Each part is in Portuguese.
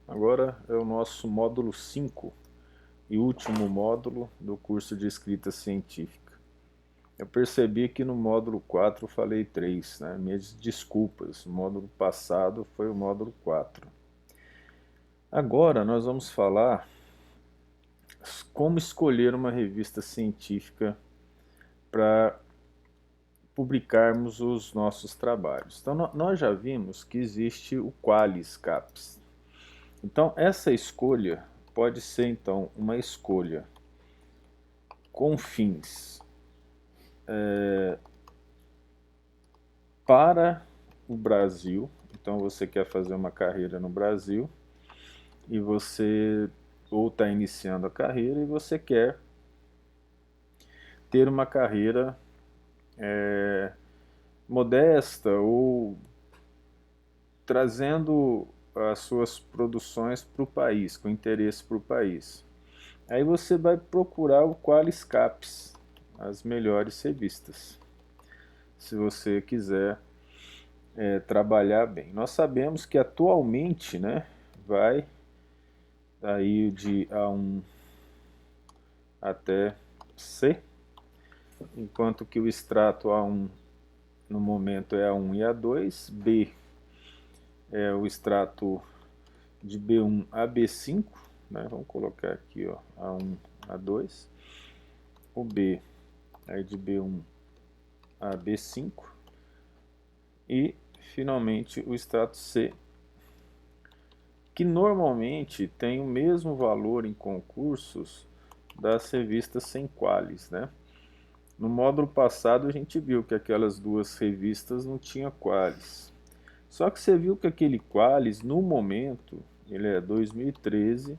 Agora é o nosso módulo 5 e último módulo do curso de escrita científica. Eu percebi que no módulo 4 eu falei 3, né? Minhas desculpas, o módulo passado foi o módulo 4. Agora nós vamos falar como escolher uma revista científica para publicarmos os nossos trabalhos. Então nós já vimos que existe o Qualis CAPES. Então essa escolha pode ser então uma escolha com fins para o Brasil. Então você quer fazer uma carreira no Brasil e você ou está iniciando a carreira e você quer ter uma carreira modesta ou trazendo as suas produções para o país, com interesse para o país. Aí você vai procurar o Qualis CAPES, as melhores revistas, se você quiser trabalhar bem. Nós sabemos que atualmente, né, vai aí de A1 até C, enquanto que o extrato A1 no momento é A1 e A2, B é o extrato de B1 a B5, né? Vamos colocar aqui, ó, A1, A2, o B é de B1 a B5 e finalmente o extrato C, que normalmente tem o mesmo valor em concursos das revistas sem Qualis, né? No módulo passado a gente viu que aquelas duas revistas não tinham Qualis. Só que você viu que aquele Qualis, no momento, ele é 2013,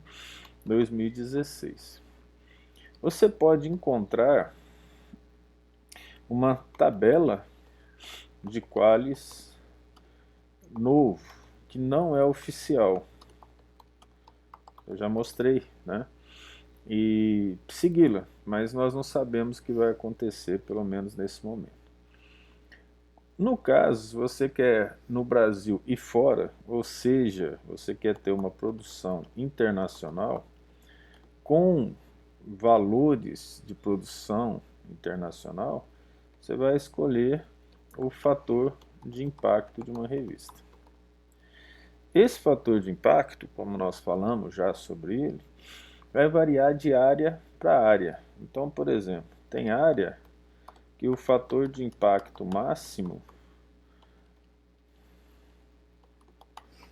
2016. Você pode encontrar uma tabela de Qualis novo, que não é oficial. Eu já mostrei, né? E segui-la, mas nós não sabemos o que vai acontecer, pelo menos nesse momento. No caso, se você quer no Brasil e fora, ou seja, você quer ter uma produção internacional com valores de produção internacional, você vai escolher o fator de impacto de uma revista. Esse fator de impacto, como nós falamos já sobre ele, vai variar de área para área. Então, por exemplo, tem área que o fator de impacto máximo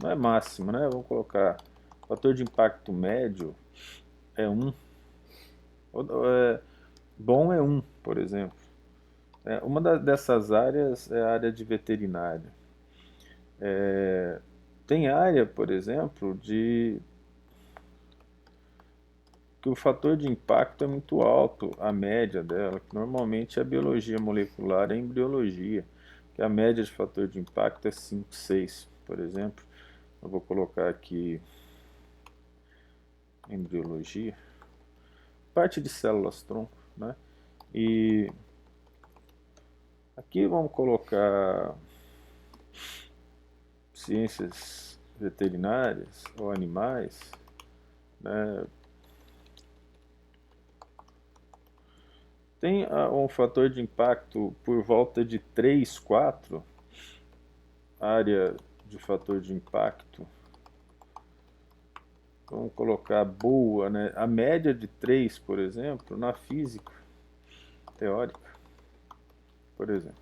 não é máximo, né? Vamos colocar fator de impacto médio é 1. Bom é 1, por exemplo. Uma dessas áreas é a área de veterinária. Tem área, por exemplo, de que o fator de impacto é muito alto, a média dela, que normalmente é a biologia molecular e a embriologia, que a média de fator de impacto é 5, 6, por exemplo. Eu vou colocar aqui embriologia, parte de células-tronco, né? E aqui vamos colocar ciências veterinárias ou animais, né? Tem um fator de impacto por volta de 3, 4, área de fator de impacto. Vamos colocar boa, né? A média de 3, por exemplo, na física teórica, por exemplo.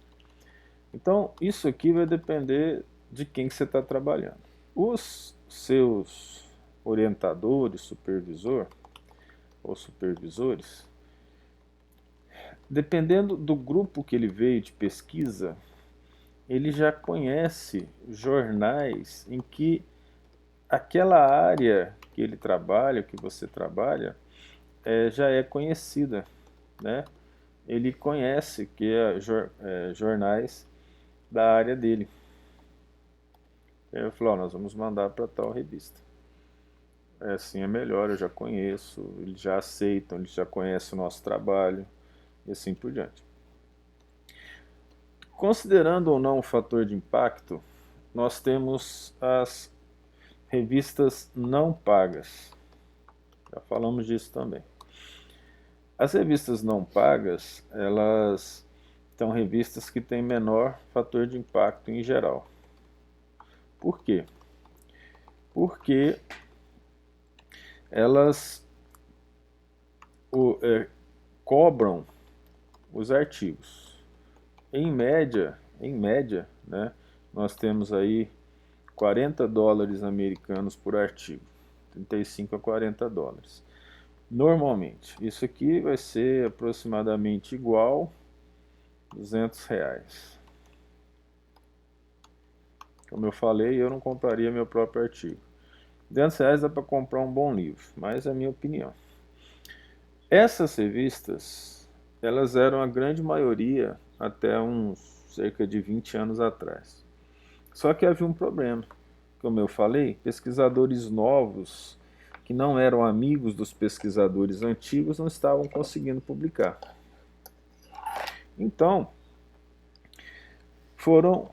Então, isso aqui vai depender de quem que você está trabalhando. Os seus orientadores, supervisor ou supervisores, dependendo do grupo que ele veio de pesquisa, ele já conhece jornais em que aquela área que ele trabalha, que você trabalha, já é conhecida, né? Ele conhece que jornais da área dele. Aí eu falo, nós vamos mandar para tal revista. Assim é melhor, eu já conheço, eles já aceitam, eles já conhecem o nosso trabalho e assim por diante. Considerando ou não o fator de impacto, nós temos as revistas não pagas. Já falamos disso também. As revistas não pagas, elas são revistas que têm menor fator de impacto em geral. Por quê? Porque elas cobram os artigos. Em média, né, nós temos aí 40 dólares americanos por artigo, 35 a 40 dólares. Normalmente, isso aqui vai ser aproximadamente igual R$200. Como eu falei, eu não compraria meu próprio artigo. R$200 dá para comprar um bom livro, mas é a minha opinião. Essas revistas, elas eram a grande maioria até uns cerca de 20 anos atrás. Só que havia um problema. Como eu falei, pesquisadores novos, que não eram amigos dos pesquisadores antigos, não estavam conseguindo publicar. Então, foram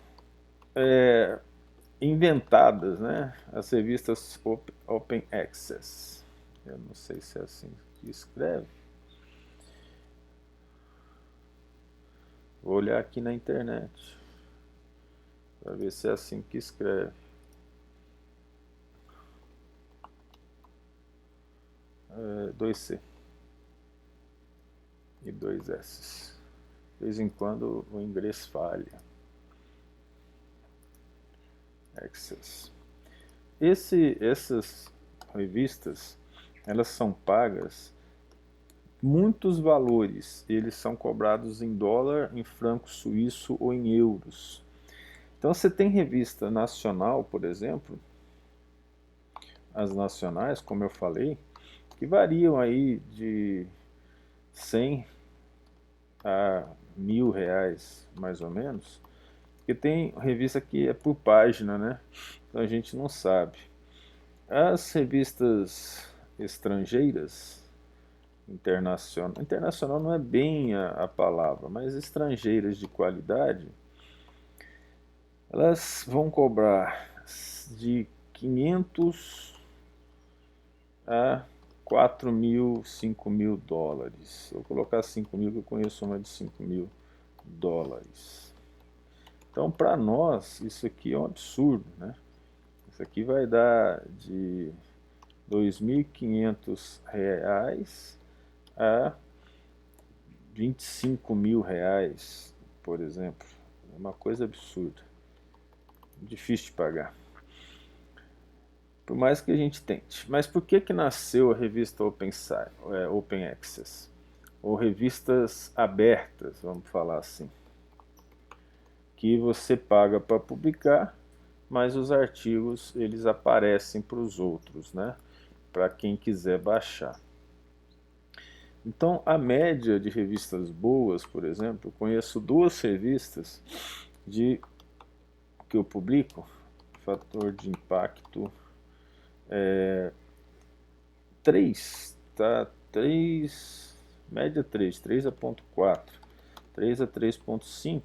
inventadas, né, as revistas Open Access. Eu não sei se é assim que escreve. Vou olhar aqui na internet para ver se é assim que escreve. Dois C e 2 S. De vez em quando o inglês falha. Access. Essas revistas, elas são pagas, muitos valores, eles são cobrados em dólar, em franco suíço ou em euros. Então você tem revista nacional, por exemplo, as nacionais, como eu falei, que variam aí de 100 a R$1.000, mais ou menos, porque tem revista que é por página, né? Então a gente não sabe. As revistas estrangeiras, internacional não é bem a palavra, mas estrangeiras de qualidade, elas vão cobrar de 500 a 4.000, 5.000 dólares. Vou colocar 5.000, que eu conheço uma de 5.000 dólares. Então, para nós, isso aqui é um absurdo, né? Isso aqui vai dar de R$2.500 a R$25.000, por exemplo. É uma coisa absurda. Difícil de pagar. Por mais que a gente tente. Mas por que nasceu a revista Open Access? Ou revistas abertas, vamos falar assim. Que você paga para publicar, mas os artigos eles aparecem para os outros, né? Para quem quiser baixar. Então, a média de revistas boas, por exemplo, eu conheço 2 revistas que eu publico, fator de impacto 3, tá? 3, média 3, 3,4, 3 a 3,5.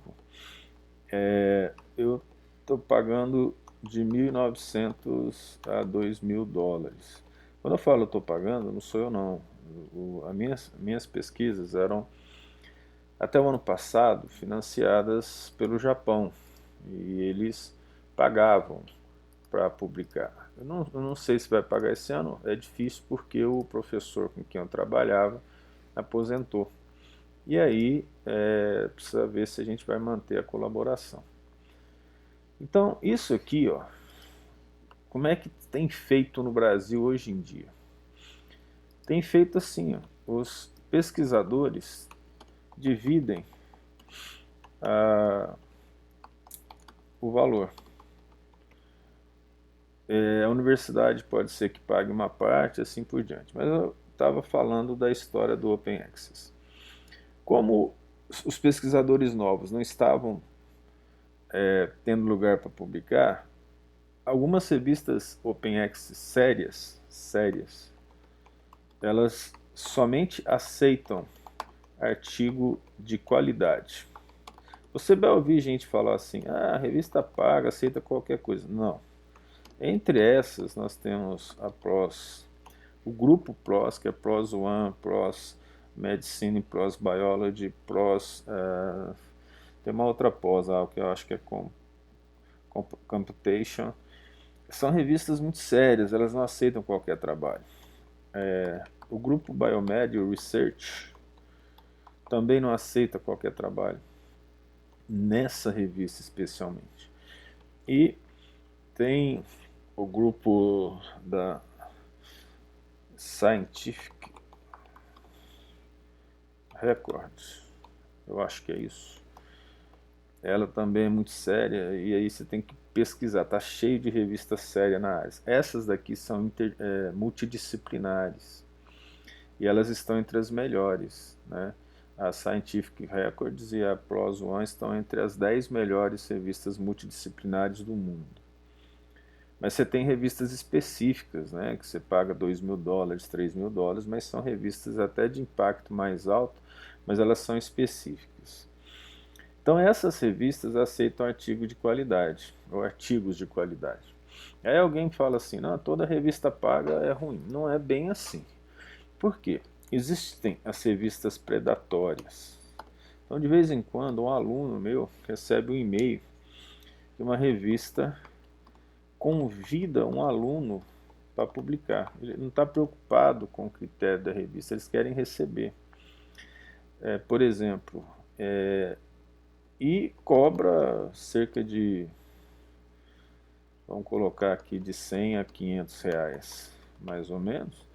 Eu estou pagando de 1.900 a 2.000 dólares. Quando eu falo estou pagando, não sou eu não. Minhas pesquisas eram, até o ano passado, financiadas pelo Japão. E eles pagavam para publicar. Eu não sei se vai pagar esse ano, é difícil porque o professor com quem eu trabalhava aposentou. E aí precisa ver se a gente vai manter a colaboração. Então, isso aqui, ó, como é que tem feito no Brasil hoje em dia? Tem feito assim, ó, os pesquisadores dividem o valor. A universidade pode ser que pague uma parte, assim por diante. Mas eu estava falando da história do Open Access. Como os pesquisadores novos não estavam tendo lugar para publicar, algumas revistas Open Access sérias, elas somente aceitam artigo de qualidade. Você vai ouvir gente falar assim, a revista paga, aceita qualquer coisa. Não. Entre essas, nós temos a PROS, o grupo PROS, que é PROS One, PROS Medicine, PROS Biology, PROS... tem uma outra pós, que eu acho que é Computation. São revistas muito sérias, elas não aceitam qualquer trabalho. O grupo Biomed Research também não aceita qualquer trabalho, nessa revista especialmente. E tem o grupo da Scientific Records, eu acho que é isso. Ela também é muito séria, e aí você tem que pesquisar, tá cheio de revistas sérias na área. Essas daqui são multidisciplinares, e elas estão entre as melhores, né? A Scientific Records e a PROS One estão entre as 10 melhores revistas multidisciplinares do mundo. Mas você tem revistas específicas, né, que você paga $2.000, $3.000, mas são revistas até de impacto mais alto, mas elas são específicas. Então essas revistas aceitam artigo de qualidade, ou artigos de qualidade. Aí alguém fala assim, não, toda revista paga é ruim. Não é bem assim. Por quê? Existem as revistas predatórias. Então de vez em quando um aluno meu recebe um e-mail de uma revista convida um aluno para publicar. Ele não está preocupado com o critério da revista, eles querem receber. Por exemplo, e cobra cerca de, vamos colocar aqui, de 100 a 500 reais, mais ou menos,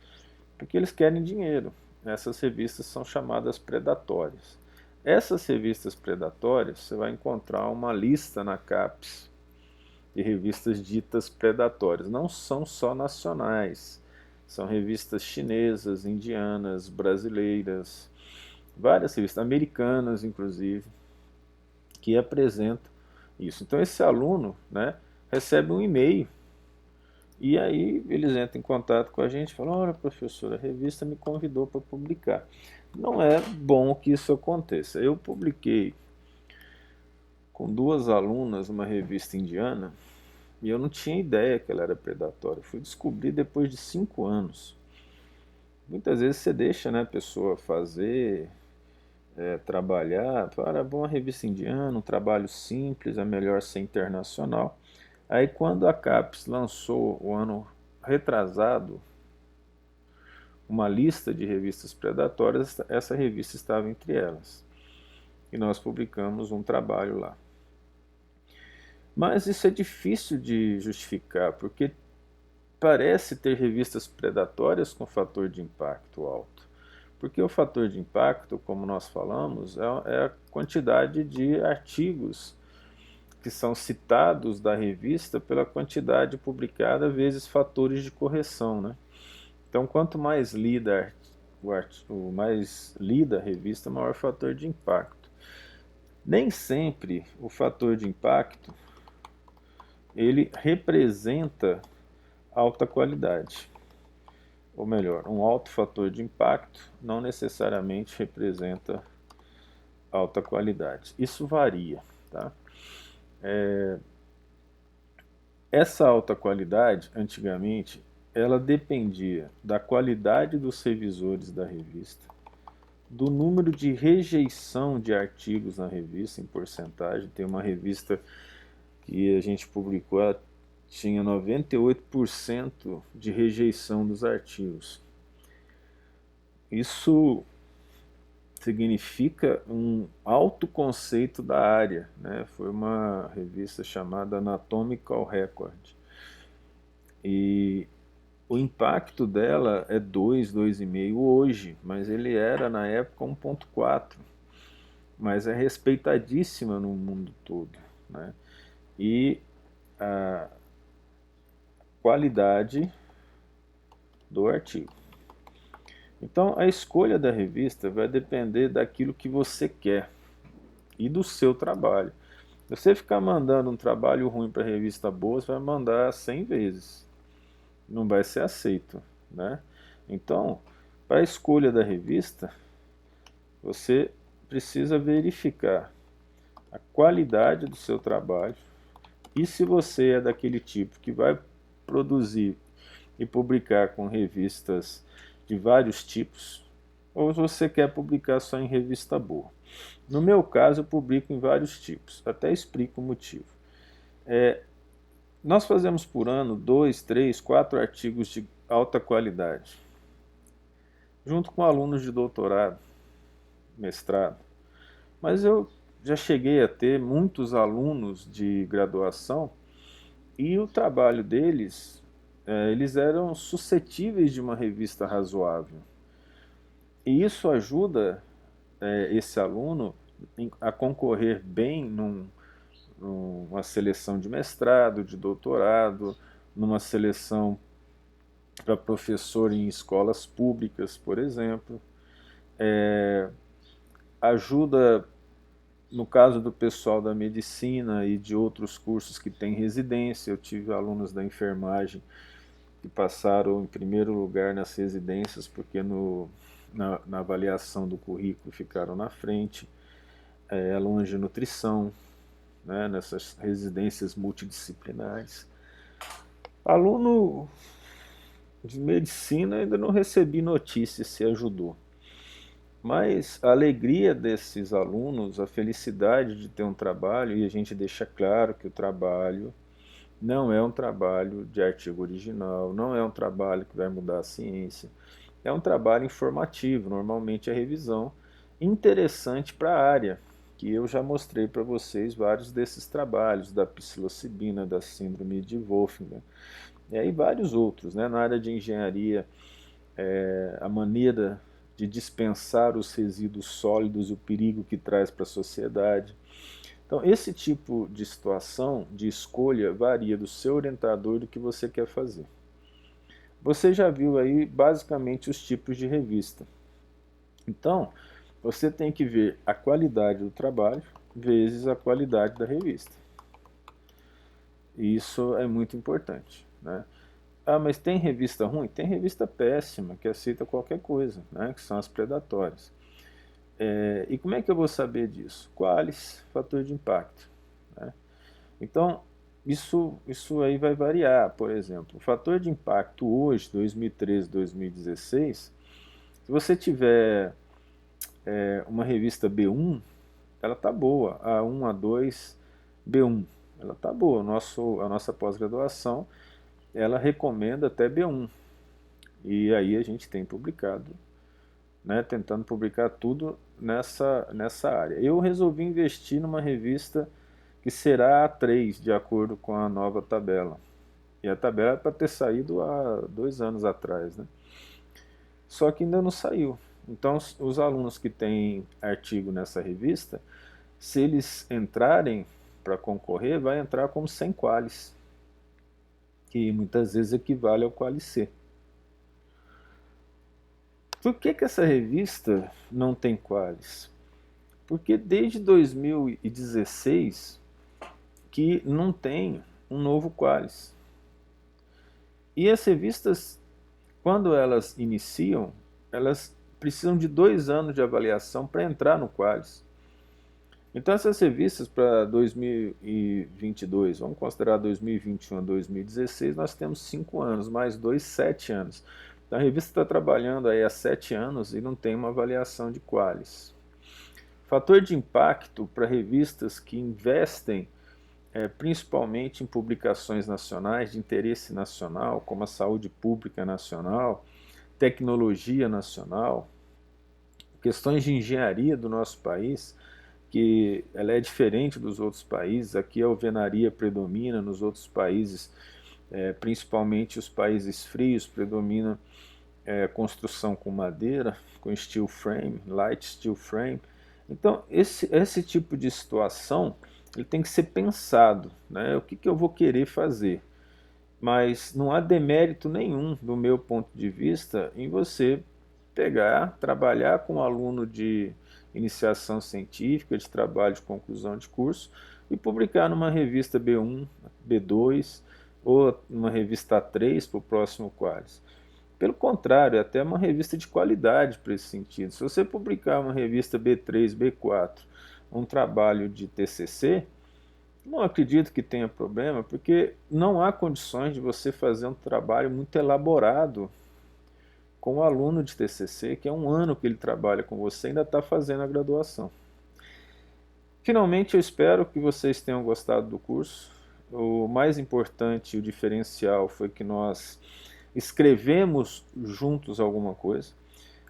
porque eles querem dinheiro. Essas revistas são chamadas predatórias. Essas revistas predatórias, você vai encontrar uma lista na CAPES de revistas ditas predatórias. Não são só nacionais, são revistas chinesas, indianas, brasileiras, várias revistas, americanas inclusive, que apresentam isso. Então esse aluno, né, recebe um e-mail, e aí eles entram em contato com a gente e falam, olha professor, a revista me convidou para publicar. Não é bom que isso aconteça. Eu publiquei com 2 alunas uma revista indiana, e eu não tinha ideia que ela era predatória. Fui descobrir depois de 5 anos. Muitas vezes você deixa, né, a pessoa fazer, trabalhar, para uma revista indiana, um trabalho simples, é melhor ser internacional. Aí quando a CAPES lançou o ano retrasado uma lista de revistas predatórias, essa revista estava entre elas. E nós publicamos um trabalho lá. Mas isso é difícil de justificar, porque parece ter revistas predatórias com fator de impacto alto. Porque o fator de impacto, como nós falamos, é a quantidade de artigos que são citados da revista pela quantidade publicada vezes fatores de correção, né? Então, quanto mais lida a revista, maior o fator de impacto. Nem sempre o fator de impacto ele representa alta qualidade. Ou melhor, um alto fator de impacto não necessariamente representa alta qualidade. Isso varia, tá? Essa alta qualidade, antigamente, ela dependia da qualidade dos revisores da revista, do número de rejeição de artigos na revista em porcentagem. Tem uma revista que a gente publicou, ela tinha 98% de rejeição dos artigos. Isso significa um alto conceito da área, né? Foi uma revista chamada Anatomical Record. E o impacto dela é 2, 2,5 hoje, mas ele era na época 1,4. Mas é respeitadíssima no mundo todo, né? E a qualidade do artigo. Então a escolha da revista vai depender daquilo que você quer e do seu trabalho. Se você ficar mandando um trabalho ruim para a revista boa, você vai mandar 100 vezes. Não vai ser aceito, né? Então, para a escolha da revista, você precisa verificar a qualidade do seu trabalho e se você é daquele tipo que vai produzir e publicar com revistas de vários tipos, ou você quer publicar só em revista boa. No meu caso, eu publico em vários tipos, até explico o motivo. Nós fazemos por ano 2, 3, 4 artigos de alta qualidade, junto com alunos de doutorado, mestrado. Mas eu já cheguei a ter muitos alunos de graduação e o trabalho deles, eles eram suscetíveis de uma revista razoável. E isso ajuda esse aluno a concorrer bem numa seleção de mestrado, de doutorado, numa seleção para professor em escolas públicas, por exemplo. Ajuda, no caso do pessoal da medicina e de outros cursos que têm residência. Eu tive alunos da enfermagem que passaram em primeiro lugar nas residências porque na avaliação do currículo ficaram na frente. Alunos de nutrição, né, nessas residências multidisciplinares. Aluno de medicina ainda não recebi notícia se ajudou. Mas a alegria desses alunos, a felicidade de ter um trabalho, e a gente deixa claro que o trabalho não é um trabalho de artigo original, não é um trabalho que vai mudar a ciência, é um trabalho informativo, normalmente é revisão, interessante para a área, que eu já mostrei para vocês vários desses trabalhos, da psilocibina, da síndrome de Wolfgang, e aí vários outros, né? Na área de engenharia, a maneira de dispensar os resíduos sólidos e o perigo que traz para a sociedade. Então, esse tipo de situação, de escolha, varia do seu orientador e do que você quer fazer. Você já viu aí basicamente os tipos de revista. Então, você tem que ver a qualidade do trabalho vezes a qualidade da revista. Isso é muito importante, né? Ah, mas tem revista ruim? Tem revista péssima, que aceita qualquer coisa, né? Que são as predatórias. E como é que eu vou saber disso? Qualis, fator de impacto, né? Então, isso aí vai variar. Por exemplo, o fator de impacto hoje, 2013, 2016, se você tiver uma revista B1, ela tá boa. A1, A2, B1, ela tá boa. A nossa pós-graduação, ela recomenda até B1. E aí a gente tem publicado, né, tentando publicar tudo nessa área. Eu resolvi investir numa revista que será A3, de acordo com a nova tabela. E a tabela é para ter saído há 2 anos atrás, né? Só que ainda não saiu. Então, os alunos que têm artigo nessa revista, se eles entrarem para concorrer, vai entrar como sem qualis, que muitas vezes equivale ao qualis C. Por que essa revista não tem qualis? Porque desde 2016 que não tem um novo qualis. E as revistas, quando elas iniciam, elas precisam de 2 anos de avaliação para entrar no qualis. Então essas revistas para 2022, vamos considerar 2021 a 2016, nós temos 5 anos, mais 2, 7 anos. Então a revista está trabalhando aí há 7 anos e não tem uma avaliação de qualis. Fator de impacto para revistas que investem principalmente em publicações nacionais de interesse nacional, como a saúde pública nacional, tecnologia nacional, questões de engenharia do nosso país, que ela é diferente dos outros países. Aqui a alvenaria predomina, nos outros países, principalmente os países frios, predomina construção com madeira, com steel frame, light steel frame. Então esse tipo de situação, ele tem que ser pensado, né? O que eu vou querer fazer? Mas não há demérito nenhum, do meu ponto de vista, em você pegar, trabalhar com um aluno de iniciação científica, de trabalho de conclusão de curso, e publicar numa revista B1, B2, ou numa revista A3 para o próximo qualis. Pelo contrário, é até uma revista de qualidade para esse sentido. Se você publicar uma revista B3, B4, um trabalho de TCC, Não acredito que tenha problema, porque não há condições de você fazer um trabalho muito elaborado com o aluno de TCC, que é um ano que ele trabalha com você e ainda está fazendo a graduação. Finalmente, eu espero que vocês tenham gostado do curso. O mais importante, o diferencial, foi que nós escrevemos juntos alguma coisa.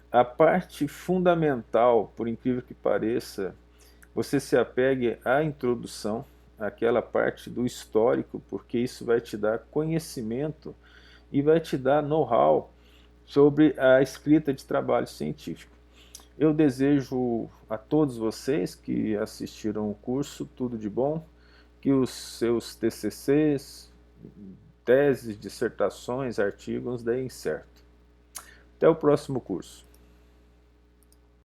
A parte fundamental, por incrível que pareça, você se apegue à introdução, aquela parte do histórico, porque isso vai te dar conhecimento e vai te dar know-how sobre a escrita de trabalho científico. Eu desejo a todos vocês que assistiram o curso tudo de bom, que os seus TCCs, teses, dissertações, artigos deem certo. Até o próximo curso.